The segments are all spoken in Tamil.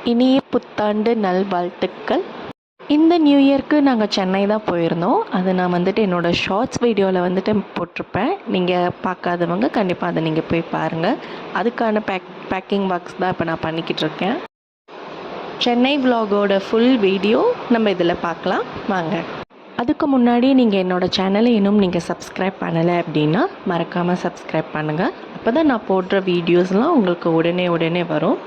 இனிய புத்தாண்டு நல்வாழ்த்துக்கள். இந்த நியூ இயர்க்கு நாங்கள் சென்னை தான் போயிருந்தோம். அது நான் வந்துட்டு என்னோடய ஷார்ட்ஸ் வீடியோவில் வந்துட்டு போட்டிருப்பேன். நீங்கள் பார்க்காதவங்க கண்டிப்பாக அதை நீங்கள் போய் பாருங்கள். அதுக்கான பேக்கிங் ஒர்க்ஸ் தான் இப்போ நான் பண்ணிக்கிட்டு இருக்கேன். சென்னை விலாகோட ஃபுல் வீடியோ நம்ம இதில் பார்க்கலாம் வாங்க. அதுக்கு முன்னாடி நீங்கள் என்னோடய சேனலை இன்னும் நீங்கள் சப்ஸ்கிரைப் பண்ணலை அப்படின்னா மறக்காமல் சப்ஸ்கிரைப் பண்ணுங்கள். அப்போ தான் நான் போடுற வீடியோஸ்லாம் உங்களுக்கு உடனே வரும்.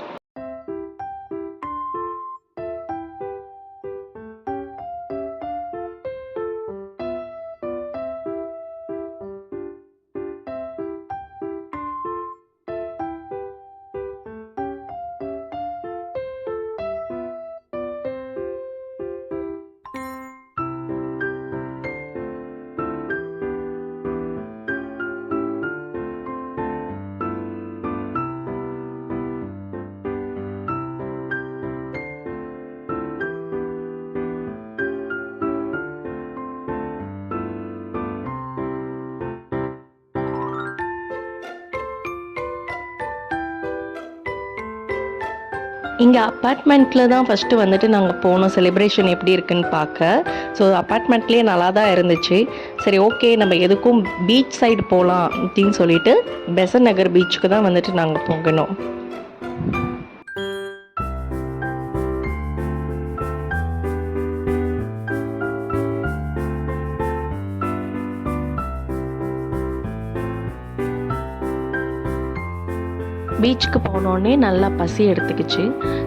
இங்கே அப்பார்ட்மெண்ட்டில் தான் ஃபஸ்ட்டு வந்துட்டு நாங்கள் போனோம் செலிப்ரேஷன் எப்படி இருக்குன்னு பார்க்க. ஸோ அப்பார்ட்மெண்ட்லேயே நல்லா தான் இருந்துச்சு. சரி ஓகே நம்ம எதுக்கும் பீச் சைடு போகலாம் அப்படின்னு சொல்லிட்டு பெசன்ட் நகர் பீச்சுக்கு தான் வந்துட்டு நாங்கள் போகணும். பீச்சுக்கு போனோடனே நல்லா பசி எடுத்துக்கிச்சு.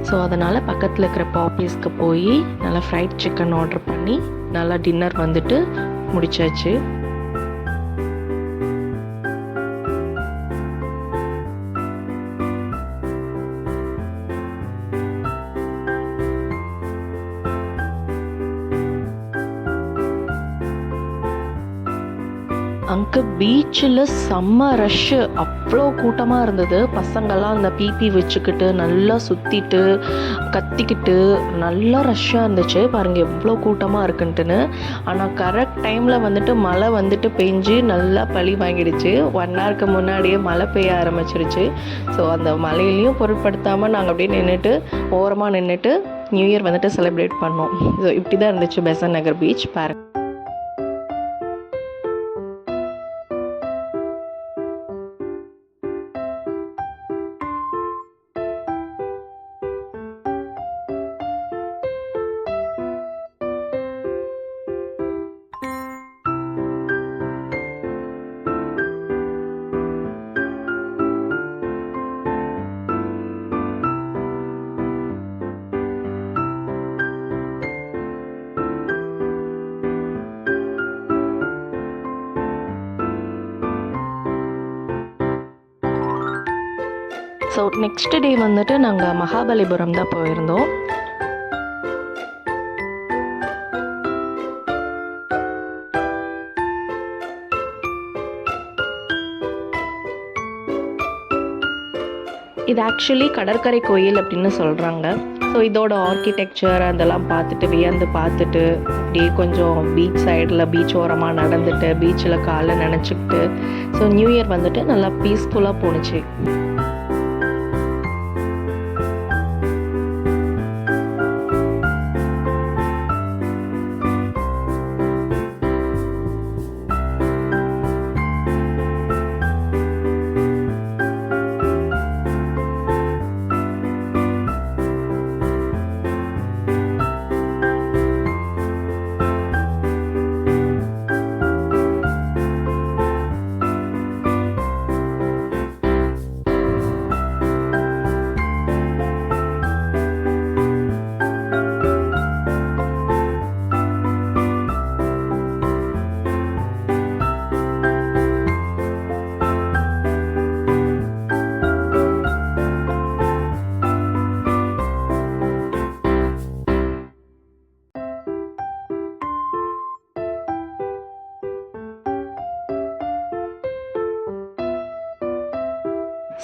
ஸோ அதனால் பக்கத்தில் இருக்கிற பாப்பீஸ்க்கு போய் நல்லா ஃப்ரைட் சிக்கன் ஆர்டர் பண்ணி நல்லா டின்னர் வந்துட்டு முடிச்சாச்சு. அங்கே பீச்சில் செம்ம ரஷ்ஷு, அவ்வளோ கூட்டமாக இருந்தது. பசங்கள்லாம் அந்த பிபி வச்சுக்கிட்டு நல்லா சுற்றிட்டு கத்திக்கிட்டு நல்லா ரஷ்ஷாக இருந்துச்சு. பாருங்கள் எவ்வளோ கூட்டமாக இருக்குன்ட்டுன்னு. ஆனால் கரெக்ட் டைமில் வந்துட்டு மழை வந்துட்டு பெஞ்சு நல்லா பழி வாங்கிடுச்சு. 1 ஹவருக்கு முன்னாடியே மழை பெய்ய ஆரம்பிச்சிருச்சு. ஸோ அந்த மழையிலையும் பொருட்படுத்தாமல் நாங்கள் அப்படியே நின்றுட்டு ஓரமாக நின்றுட்டு நியூ இயர் வந்துட்டு செலிப்ரேட் பண்ணோம். ஸோ இப்படி தான் இருந்துச்சு பெசன்ட் நகர் பீச். பாருங்கள். ஸோ நெக்ஸ்ட் டே வந்துட்டு நாங்கள் மகாபலிபுரம் தான் போயிருந்தோம். இது ஆக்சுவலி கடற்கரை கோயில் அப்படின்னு சொல்கிறாங்க. ஸோ இதோட ஆர்கிடெக்சர் அதெல்லாம் பார்த்துட்டு வியந்து பார்த்துட்டு அப்படியே கொஞ்சம் பீச் சைடில் பீச் ஓரமாக நடந்துட்டு பீச்சில் காலை நினச்சிக்கிட்டு ஸோ நியூ இயர் வந்துட்டு நல்லா பீஸ்ஃபுல்லாக போணுச்சு.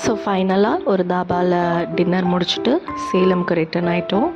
ஸோ ஃபைனலாக ஒரு தாபாவில் டின்னர் முடிச்சுட்டு சேலம்க்கு ரிட்டர்ன் ஆகிட்டோம்.